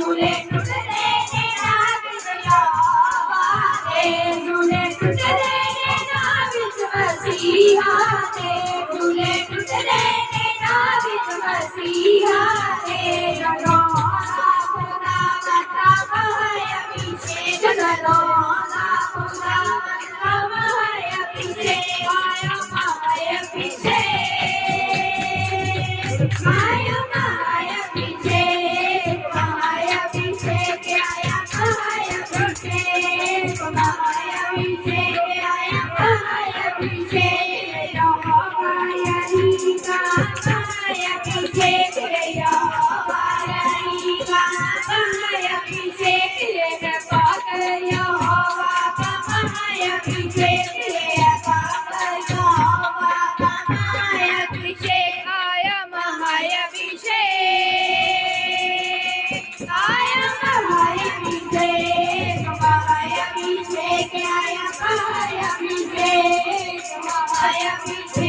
झूले टूट रहे नाविया दे झूले टूट रहे नाविच मसीहा दे झूले टूट रहे नाविच मसीहा दे जनो खुदा बता भाई अभिषेक जनो खुदा बता भाई अभिषेक आया भाई अभिषेक माया माया अभिषेक माया अभिषेक आया माया अभिषेक माया अभिषेक आया माया अभिषेक माया रीगा माया अभिषेक या माया रीगा माया अभिषेक ले पागया माया अभिषेक ले पागया माया अभिषेक आया माया अभिषेक आया माया अभिषेक माया अभिषेक आया माया अभिषेक माया अभिषेक